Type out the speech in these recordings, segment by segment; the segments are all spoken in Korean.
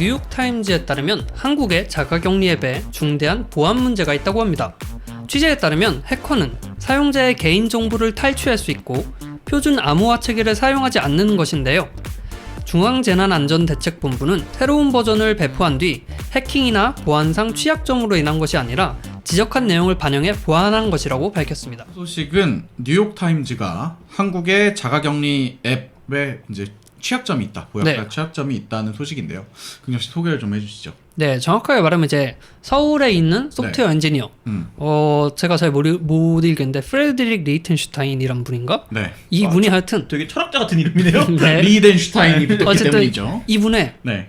뉴욕타임즈에 따르면 한국의 자가격리 앱에 중대한 보안 문제가 있다고 합니다. 취재에 따르면 해커는 사용자의 개인정보를 탈취할 수 있고 표준 암호화 체계를 사용하지 않는 것인데요. 중앙재난안전대책본부는 새로운 버전을 배포한 뒤 해킹이나 보안상 취약점으로 인한 것이 아니라 지적한 내용을 반영해 보완한 것이라고 밝혔습니다. 소식은 뉴욕타임즈가 한국의 자가격리 앱에 이제 취약점이 있다, 보약과 취약점이 있다는 소식인데요. 긍정 씨 소개를 좀 해주시죠. 네, 정확하게 말하면 이제 서울에 있는 소프트웨어 엔지니어, 제가 잘 못 읽겠는데 프레드릭 리히텐슈타인이란 분인가? 네. 이분이 하여튼 되게 철학자 같은 이름이네요. 네. 리히텐슈타인이 붙었기 어쨌든 때문이죠. 이분의 네.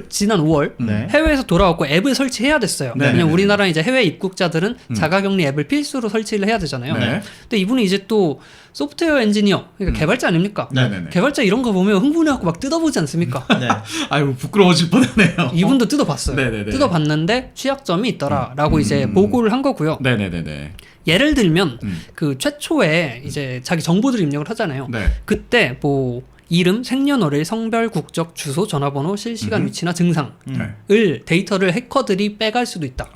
지난 5월 네. 해외에서 돌아왔고 앱을 설치해야 됐어요. 네. 왜냐면 우리나라 이제 해외 입국자들은 자가격리 앱을 필수로 설치를 해야 되잖아요. 네. 근데 이분이 이제 또 소프트웨어 엔지니어, 그러니까 개발자 아닙니까? 네네네. 개발자 이런 거 보면 흥분해갖고 막 뜯어보지 않습니까? 네. 아유, 부끄러워질 뻔하네요. 이분도 뜯어봤어요. 네네네. 뜯어봤는데 취약점이 있더라라고 이제 보고를 한 거고요. 네네네네. 예를 들면 그 최초에 이제 자기 정보들을 입력을 하잖아요. 네. 그때 뭐 이름, 생년월일, 성별, 국적, 주소, 전화번호, 실시간 위치나 증상을 데이터를 해커들이 빼갈 수도 있다.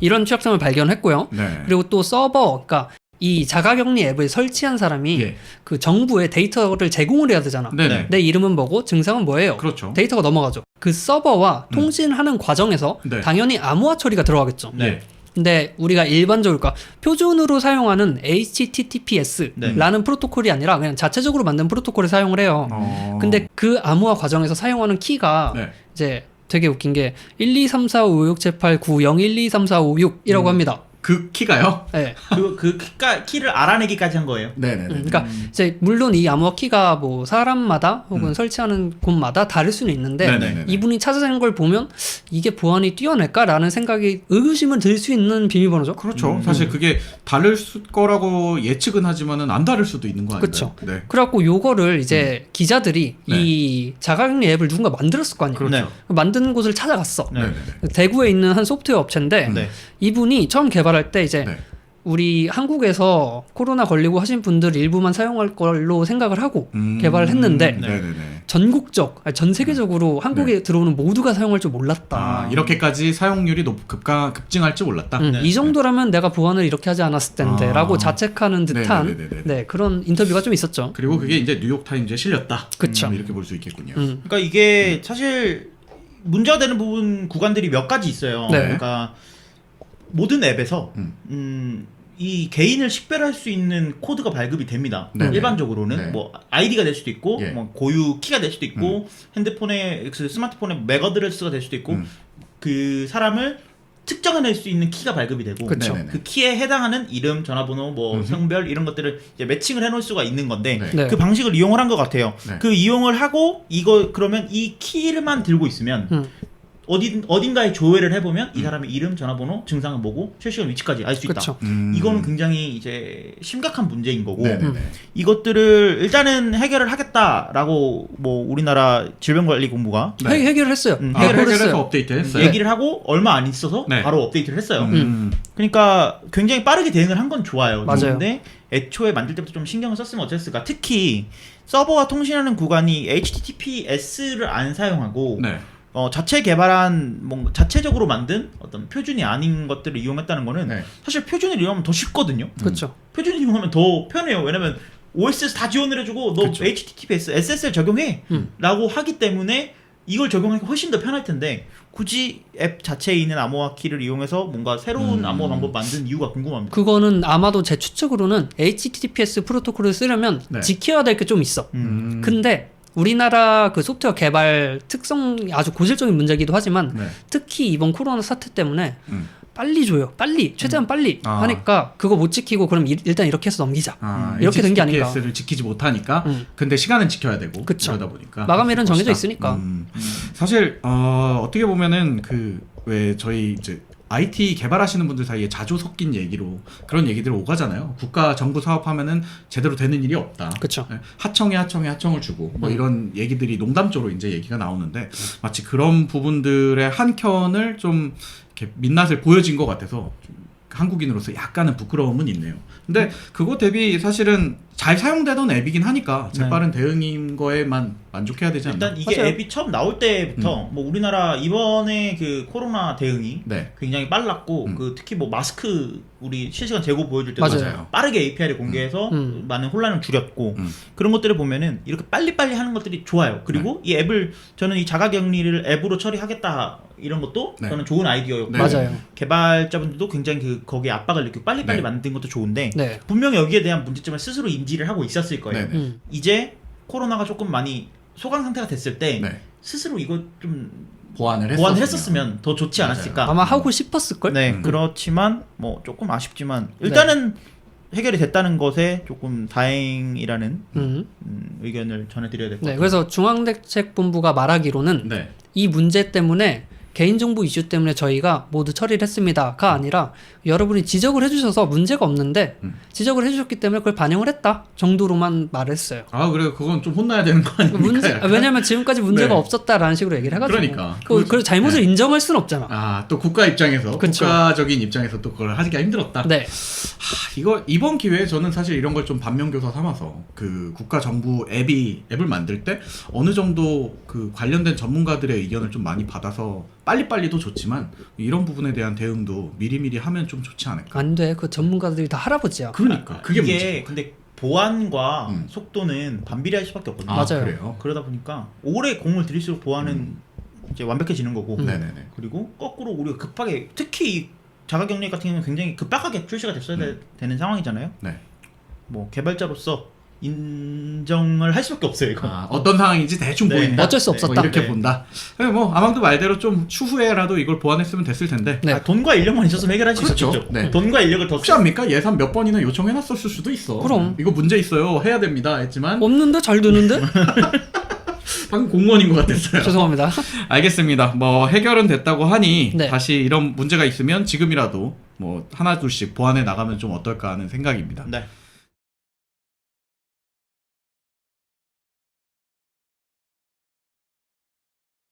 이런 취약점을 발견했고요. 네. 그리고 또 서버, 그러니까 이 자가격리 앱을 설치한 사람이 그 정부에 데이터를 제공을 해야 되잖아. 네네. 내 이름은 뭐고 증상은 뭐예요. 그렇죠. 데이터가 넘어가죠. 그 서버와 통신하는 과정에서 네. 당연히 암호화 처리가 들어가겠죠. 네. 근데 우리가 일반적으로 그러니까 표준으로 사용하는 HTTPS라는 프로토콜이 아니라 그냥 자체적으로 만든 프로토콜을 사용을 해요. 근데 그 암호화 과정에서 사용하는 키가 네. 이제 되게 웃긴 게 1, 2, 3, 4, 5, 6, 7, 8, 9, 0, 1, 2, 3, 4, 5, 6이라고 합니다. 그 키가요? 네. 그 키를 알아내기까지 한 거예요. 네네네. 그러니까 이제 물론 이 암호화 키가 뭐 사람마다 혹은 설치하는 곳마다 다를 수는 있는데 네네네네. 이분이 찾아낸 걸 보면 이게 보안이 뛰어날까라는 생각이 의구심을 들 수 있는 비밀번호죠. 그렇죠. 사실 그게 다를 거라고 예측은 하지만은 안 다를 수도 있는 거 아닌가요? 그렇죠. 네. 그래갖고 요거를 이제 기자들이 이 자가격리 앱을 누군가 만들었을 거 아니에요. 그렇죠. 네. 만든 곳을 찾아갔어. 네. 네네네. 대구에 있는 한 소프트웨어 업체인데 네. 이분이 처음 개발할 때 이제 네. 우리 한국에서 코로나 걸리고 하신 분들 일부만 사용할 걸로 생각을 하고 개발을 했는데 네네네. 전국적, 아니 전 세계적으로 한국에 들어오는 모두가 사용할 줄 몰랐다. 이렇게까지 사용률이 급증할 줄 몰랐다. 이 정도라면 내가 보안을 이렇게 하지 않았을 텐데 라고 자책하는 듯한 네네네네네. 네, 그런 인터뷰가 좀 있었죠. 그리고 그게 이제 뉴욕타임즈에 실렸다. 그쵸. 이렇게 볼 수 있겠군요. 그러니까 이게 사실 문제가 되는 부분 구간들이 몇 가지 있어요. 네. 그러니까 모든 앱에서 이 개인을 식별할 수 있는 코드가 발급이 됩니다. 네네. 일반적으로는 네. 뭐 아이디가 될 수도 있고, 예. 뭐 고유 키가 될 수도 있고, 핸드폰에 스마트폰의 맥 어드레스가 될 수도 있고, 그 사람을 특정해낼 수 있는 키가 발급이 되고, 그쵸. 그 키에 해당하는 이름, 전화번호, 뭐 성별 이런 것들을 이제 매칭을 해놓을 수가 있는 건데 네. 그 방식을 이용을 한 것 같아요. 네. 그 이용을 하고 이거 그러면 이 키를만 들고 있으면. 어딘가에 조회를 해보면 이 사람의 이름, 전화번호, 증상은 뭐고 실시간 위치까지 알 수 있다. 그쵸. 이거는 굉장히 이제 심각한 문제인 거고 네네네. 이것들을 일단은 해결을 하겠다라고 뭐 우리나라 질병관리본부가 네. 해결을 했어요. 해결해서 했어요. 업데이트 했어요. 얘기를 하고 얼마 안 있어서 네. 바로 업데이트를 했어요. 음. 그러니까 굉장히 빠르게 대응을 한 건 좋아요. 맞아요. 좋은데 애초에 만들 때부터 좀 신경을 썼으면 어땠을까. 특히 서버와 통신하는 구간이 HTTPS를 안 사용하고 네. 자체 개발한 뭔가 자체적으로 만든 어떤 표준이 아닌 것들을 이용했다는 거는 네. 사실 표준을 이용하면 더 쉽거든요. 그렇죠. 표준을 이용하면 더 편해요. 왜냐면 OS에서 다 지원을 해주고 너 그쵸. HTTPS, SSL 적용해 라고 하기 때문에 이걸 적용하기 훨씬 더 편할 텐데 굳이 앱 자체에 있는 암호화 키를 이용해서 뭔가 새로운 암호화 방법 만든 이유가 궁금합니다. 그거는 아마도 제 추측으로는 HTTPS 프로토콜을 쓰려면 네. 지켜야 될 게 좀 있어. 근데 우리나라 그 소프트웨어 개발 특성이 아주 고질적인 문제이기도 하지만 네. 특히 이번 코로나 사태 때문에 빨리 줘요. 빨리 최대한 빨리 아. 하니까 그거 못 지키고 그럼 일단 이렇게 해서 넘기자. 이렇게 된 게 아닌가. HTTPS를 지키지 못하니까 근데 시간은 지켜야 되고 그쵸. 그러다 보니까 마감일은 정해져 것이다. 있으니까. 사실 어떻게 보면은 그 왜 저희 이제 IT 개발하시는 분들 사이에 자주 섞인 얘기로 그런 얘기들 오가잖아요. 국가 정부 사업하면은 제대로 되는 일이 없다. 그쵸. 하청을 주고 뭐 이런 얘기들이 농담조로 이제 얘기가 나오는데 마치 그런 부분들의 한 켠을 좀 이렇게 민낯을 보여진 것 같아서 좀 한국인으로서 약간은 부끄러움은 있네요. 근데 그거 대비 사실은 잘 사용되던 앱이긴 하니까 네. 재빠른 대응인 거에만 만족해야 되지 않나? 일단 이게 맞아요. 앱이 처음 나올 때부터 뭐 우리나라 이번에 그 코로나 대응이 네. 굉장히 빨랐고 그 특히 뭐 마스크 우리 실시간 재고 보여줄 때도 맞아요. 빠르게 API를 공개해서 많은 혼란을 줄였고 그런 것들을 보면은 이렇게 빨리빨리 하는 것들이 좋아요. 그리고 이 앱을 저는 이 자가격리를 앱으로 처리하겠다 이런 것도 네. 저는 좋은 아이디어였고 네. 맞아요. 개발자분들도 굉장히 거기에 압박을 느끼고 빨리빨리 네. 만든 것도 좋은데 네. 분명히 여기에 대한 문제점을 스스로 인지를 하고 있었을 거예요. 네. 이제 코로나가 조금 많이 소강 상태가 됐을 때 네. 스스로 이거 좀 보완을 했었으면 더 좋지 맞아요. 않았을까. 아마 하고 싶었을걸? 네, 그렇지만 뭐 조금 아쉽지만 일단은 해결이 됐다는 것에 조금 다행이라는 의견을 전해드려야 될 것 네, 같아요. 그래서 중앙대책본부가 말하기로는 네. 이 문제 때문에 개인정보 이슈 때문에 저희가 모두 처리를 했습니다가 아니라 여러분이 지적을 해주셔서 문제가 없는데 지적을 해주셨기 때문에 그걸 반영을 했다 정도로만 말했어요. 아 그래 그건 좀 혼나야 되는 거 아닙니까? 약간? 왜냐면 지금까지 문제가 네. 없었다라는 식으로 얘기를 해가지고 그러니까. 그 잘못을 인정할 수는 없잖아. 아또 국가 입장에서 그쵸. 국가적인 입장에서 또 그걸 하기가 힘들었다. 네, 이거 이번 기회에 저는 사실 이런 걸 좀 반면교사 삼아서 그 국가 정부 앱을 만들 때 어느 정도 그 관련된 전문가들의 의견을 좀 많이 받아서 빨리빨리도 좋지만 이런 부분에 대한 대응도 미리미리 하면 좀 좋지 않을까. 안 돼. 그 전문가들이 다 할아버지야. 그러니까 그게 이게 문제. 근데 보안과 속도는 반비례할 수밖에 없거든요. 아, 맞아요. 그래요. 그러다 보니까 오래 공을 들일수록 보안은 이제 완벽해지는 거고 네네네. 그리고 거꾸로 우리가 급하게 특히 이 자가격리 같은 경우는 굉장히 급박하게 출시가 됐어야 되는 상황이잖아요. 네. 뭐 개발자로서 인정을 할 수밖에 없어요 이거. 아, 어떤 상황인지 대충 네. 보인다. 어쩔 수 네. 없었다. 뭐 이렇게 네. 본다. 뭐 아망도 말대로 좀 추후에라도 이걸 보완했으면 됐을 텐데. 네. 아, 돈과 인력만 있었으면 해결할 수 그렇죠. 있었죠. 네. 돈과 인력을 더 혹시 압니까? 예산 몇 번이나 요청해놨었을 수도 있어. 그럼. 이거 문제 있어요. 해야 됩니다. 했지만 없는데 잘 되는데? 방금 공무원인 것 같았어요. 죄송합니다. 알겠습니다. 뭐 해결은 됐다고 하니 네. 다시 이런 문제가 있으면 지금이라도 뭐 하나 둘씩 보완해 나가면 좀 어떨까 하는 생각입니다. 네.